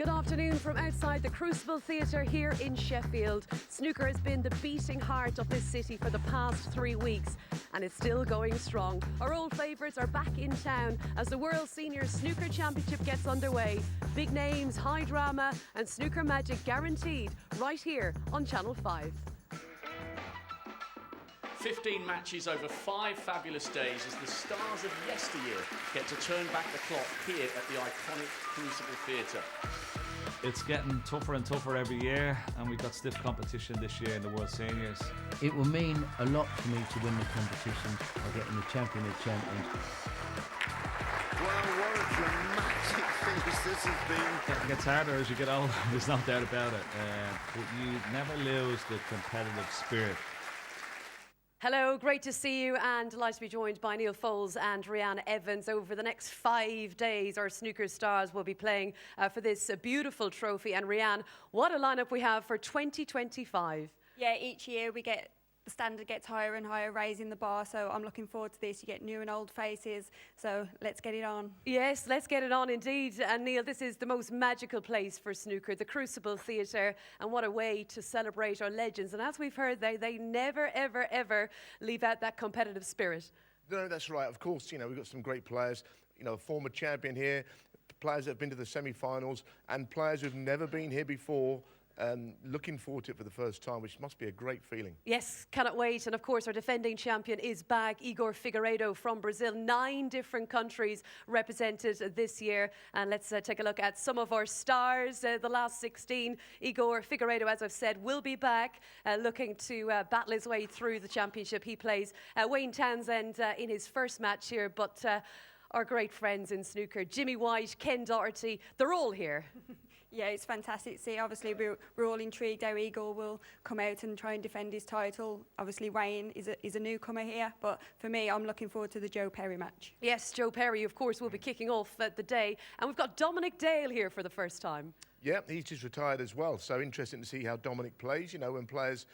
Good afternoon from outside the Crucible Theatre here in Sheffield. Snooker has been the beating heart of this city for the past 3 weeks, and it's still going strong. Our old favourites are back in town as the World Senior Snooker Championship gets underway. Big names, high drama, and snooker magic guaranteed right here on Channel 5. 15 matches over 5 fabulous days as the stars of yesteryear get to turn back the clock here at the iconic Crucible Theatre. It's getting tougher and tougher every year, and we've got stiff competition this year in the World Seniors. It will mean a lot to me to win the competition by getting the champion of champions. Well, what a dramatic finish this has been. It gets harder as you get older, there's no doubt about it. But you never lose the competitive spirit. Hello, great to see you and delighted to be joined by Neil Foles and Rianne Evans. Over the next 5 days, our snooker stars will be playing for this beautiful trophy. And Rianne, what a lineup we have for 2025. Yeah, each year we get the standard gets higher and higher, raising the bar. So I'm looking forward to this. You get new and old faces. So let's get it on. Yes, let's get it on indeed. And Neil, this is the most magical place for snooker, the Crucible Theatre. And what a way to celebrate our legends. And as we've heard, they never, ever, ever leave out that competitive spirit. No, that's right. Of course, you know, we've got some great players. You know, a former champion here, players that have been to the semi-finals, and players who've never been here before. Looking forward to it for the first time, which must be a great feeling. Yes, cannot wait. And of course, our defending champion is back, Igor Figueiredo from Brazil. 9 different countries represented this year. And let's take a look at some of our stars, the last 16. Igor Figueiredo, as I've said, will be back, looking to battle his way through the championship. He plays Wayne Townsend in his first match here, but our great friends in snooker, Jimmy White, Ken Doherty, they're all here. Yeah, it's fantastic to see. Obviously, we're all intrigued how Igor will come out and try and defend his title. Obviously, Wayne is a newcomer here, but for me, I'm looking forward to the Joe Perry match. Yes, Joe Perry, of course, will be kicking off the day. And we've got Dominic Dale here for the first time. Yeah, he's just retired as well. So interesting to see how Dominic plays. You know, when players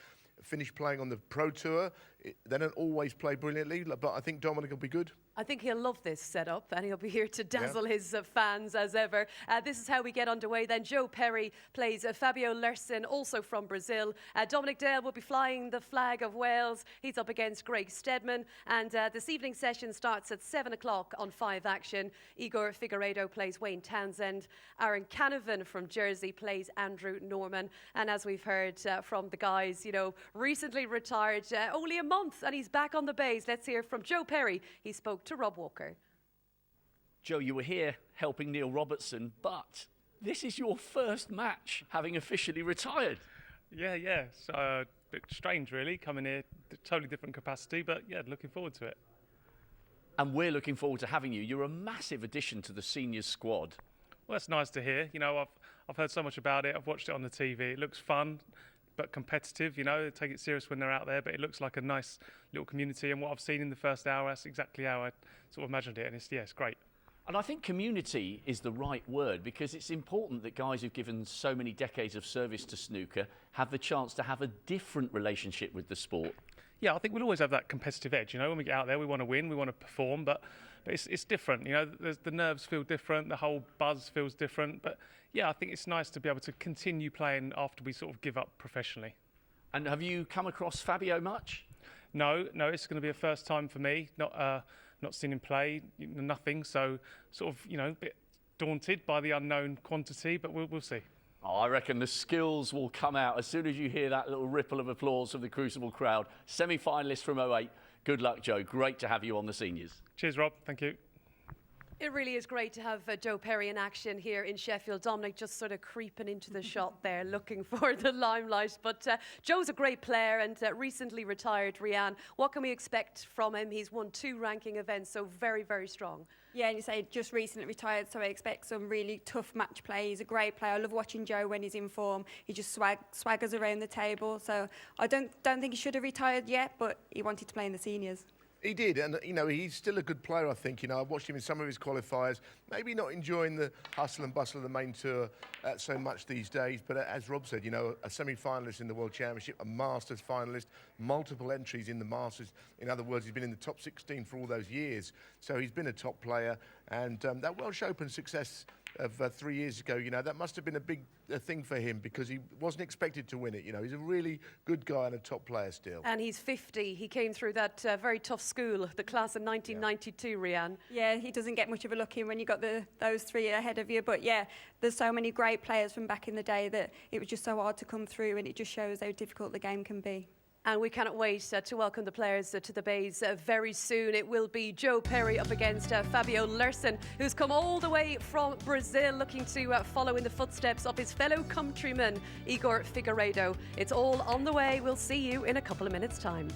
finish playing on the Pro Tour, they don't always play brilliantly, but I think Dominic will be good. I think he'll love this setup and he'll be here to dazzle his fans as ever. This is how we get underway then. Joe Perry plays Fabio Lersin, also from Brazil. Dominic Dale will be flying the flag of Wales. He's up against Greg Stedman. And this evening session starts at 7 o'clock on 5 Action. Igor Figueiredo plays Wayne Townsend. Aaron Canavan from Jersey plays Andrew Norman. And as we've heard from the guys, you know, recently retired, only a month, and he's back on the base. Let's hear from Joe Perry. He spoke to Rob Walker. Joe, you were here helping Neil Robertson, but this is your first match having officially retired. Yeah, it's a bit strange really, coming here, totally different capacity, but yeah, looking forward to it. And we're looking forward to having you. You're a massive addition to the seniors squad. Well, that's nice to hear. You know, I've heard so much about it. I've watched it on the TV. It looks fun, but competitive. You know, they take it serious when they're out there, but it looks like a nice little community. And what I've seen in the first hour, that's exactly how I sort of imagined it. And it's great. And I think community is the right word, because it's important that guys who've given so many decades of service to snooker have the chance to have a different relationship with the sport. Yeah, I think we'll always have that competitive edge. You know, when we get out there, we want to win, we want to perform, but it's different. You know, the nerves feel different, the whole buzz feels different. But yeah, I think it's nice to be able to continue playing after we sort of give up professionally. And have you come across Fabio much? No, it's going to be a first time for me. Not seen him play, nothing. So sort of, you know, a bit daunted by the unknown quantity, but we'll see. Oh, I reckon the skills will come out as soon as you hear that little ripple of applause from the Crucible crowd. Semi-finalist from 08. Good luck, Joe. Great to have you on the seniors. Cheers, Rob. Thank you. It really is great to have Joe Perry in action here in Sheffield. Dominic just sort of creeping into the shot there, looking for the limelight. But Joe's a great player and recently retired. Rianne, what can we expect from him? He's won 2 ranking events, so very, very strong. Yeah, and you say just recently retired, so I expect some really tough match play. He's a great player. I love watching Joe when he's in form. He just swaggers around the table. So I don't think he should have retired yet, but he wanted to play in the seniors. He did, and you know, he's still a good player, I think. You know, I've watched him in some of his qualifiers, maybe not enjoying the hustle and bustle of the main tour so much these days, but as Rob said, you know, a semi-finalist in the World Championship, a Masters finalist, multiple entries in the Masters. In other words, he's been in the top 16 for all those years, so he's been a top player, and that Welsh Open success of 3 years ago. You know, that must have been a big thing for him because he wasn't expected to win it. You know, he's a really good guy and a top player still. And he's 50. He came through that very tough school, the class in 1992, Rianne. Yeah, he doesn't get much of a look in when you got those three ahead of you. But yeah, there's so many great players from back in the day that it was just so hard to come through, and it just shows how difficult the game can be. And we cannot wait to welcome the players to the bays very soon. It will be Joe Perry up against Fabio Lerson, who's come all the way from Brazil, looking to follow in the footsteps of his fellow countryman, Igor Figueiredo. It's all on the way. We'll see you in a couple of minutes' time.